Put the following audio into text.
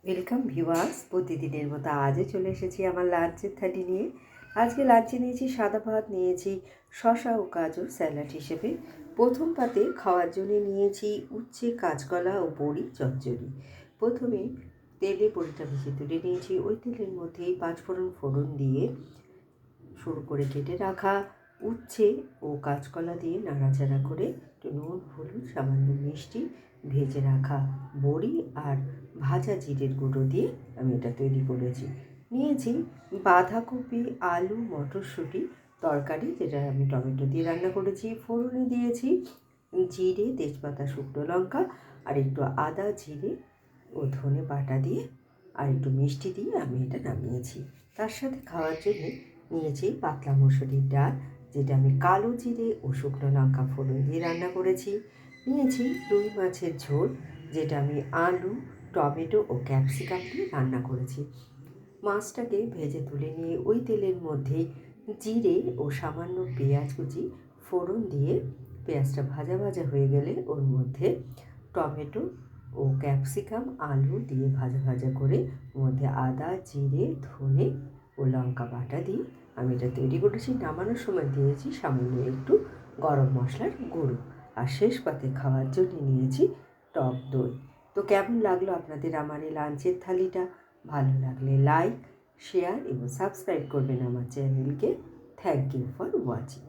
Welcome viewers, প্রতিদিনের মতো আজও চলে এসেছি আমার লাঞ্চের থালি নিয়ে। আজকে লাঞ্চে নিয়েছি সাদা ভাত, নিয়েছি শসা ও গাজর স্যালাড হিসেবে। প্রথম পাতে খাওয়ার জন্য নিয়েছি উচ্ছে, কাঁচকলা ও বড়ি চচ্চড়ি। প্রথমে তেলে বড়িটা ভেজে তুলে নিয়েছি। ওই তেলের মধ্যেই পাঁচফোড়ন দিয়ে সরু করে কেটে রাখা উচ্ছে ও কাঁচকলা দিয়ে নাড়াচাড়া করে একটু নুন, হলুদ, সামান্য মিষ্টি, ভেজে রাখা বড়ি আর ভাজা জিরের গুঁড়ো দিয়ে আমি এটা তৈরি করেছি। নিয়েছি বাঁধাকপি, আলু, মটরশুঁটি তরকারি, যেটা আমি টমেটো দিয়ে রান্না করেছি। ফোড়নে দিয়েছি জিরে, তেজপাতা, শুকনো লঙ্কা আর একটু আদা, জিরে ও ধনে বাটা দিয়ে আর একটু মিষ্টি দিয়ে আমি এটা নামিয়েছি। তার সাথে খাওয়ার জন্য নিয়েছি পাতলা মুসুরির ডাল, যেটা আমি কালো জিরে ও শুকনো লঙ্কা ফোড়ন দিয়ে রান্না করেছি। নিয়েছি রুই মাছের ঝোল, যেটা আমি আলু, টমেটো ও ক্যাপসিকাম দিয়ে রান্না করেছি। মাছটাকে ভেজে তুলে নিয়ে ওই তেলের মধ্যেই জিরে ও সামান্য পেঁয়াজ কুচি ফোড়ন দিয়ে পেঁয়াজটা ভাজা ভাজা হয়ে গেলে ওর মধ্যে টমেটো ও ক্যাপসিকাম, আলু দিয়ে ভাজা ভাজা করে ওর মধ্যে আদা, জিরে, ধনে ও লঙ্কা বাটা দিয়ে আমি এটা তৈরি করেছি। নামানোর সময় দিয়েছি সামান্য একটু গরম মশলার গুঁড়ো। আর শেষ পাতে খাওয়ার জন্য নিয়েছি টক দই। তো কেমন লাগলো আপনাদের আমার এই লাঞ্চের থালিটা? ভালো লাগলে লাইক, শেয়ার এবং সাবস্ক্রাইব করবেন আমার চ্যানেলকে। Thank you for watching.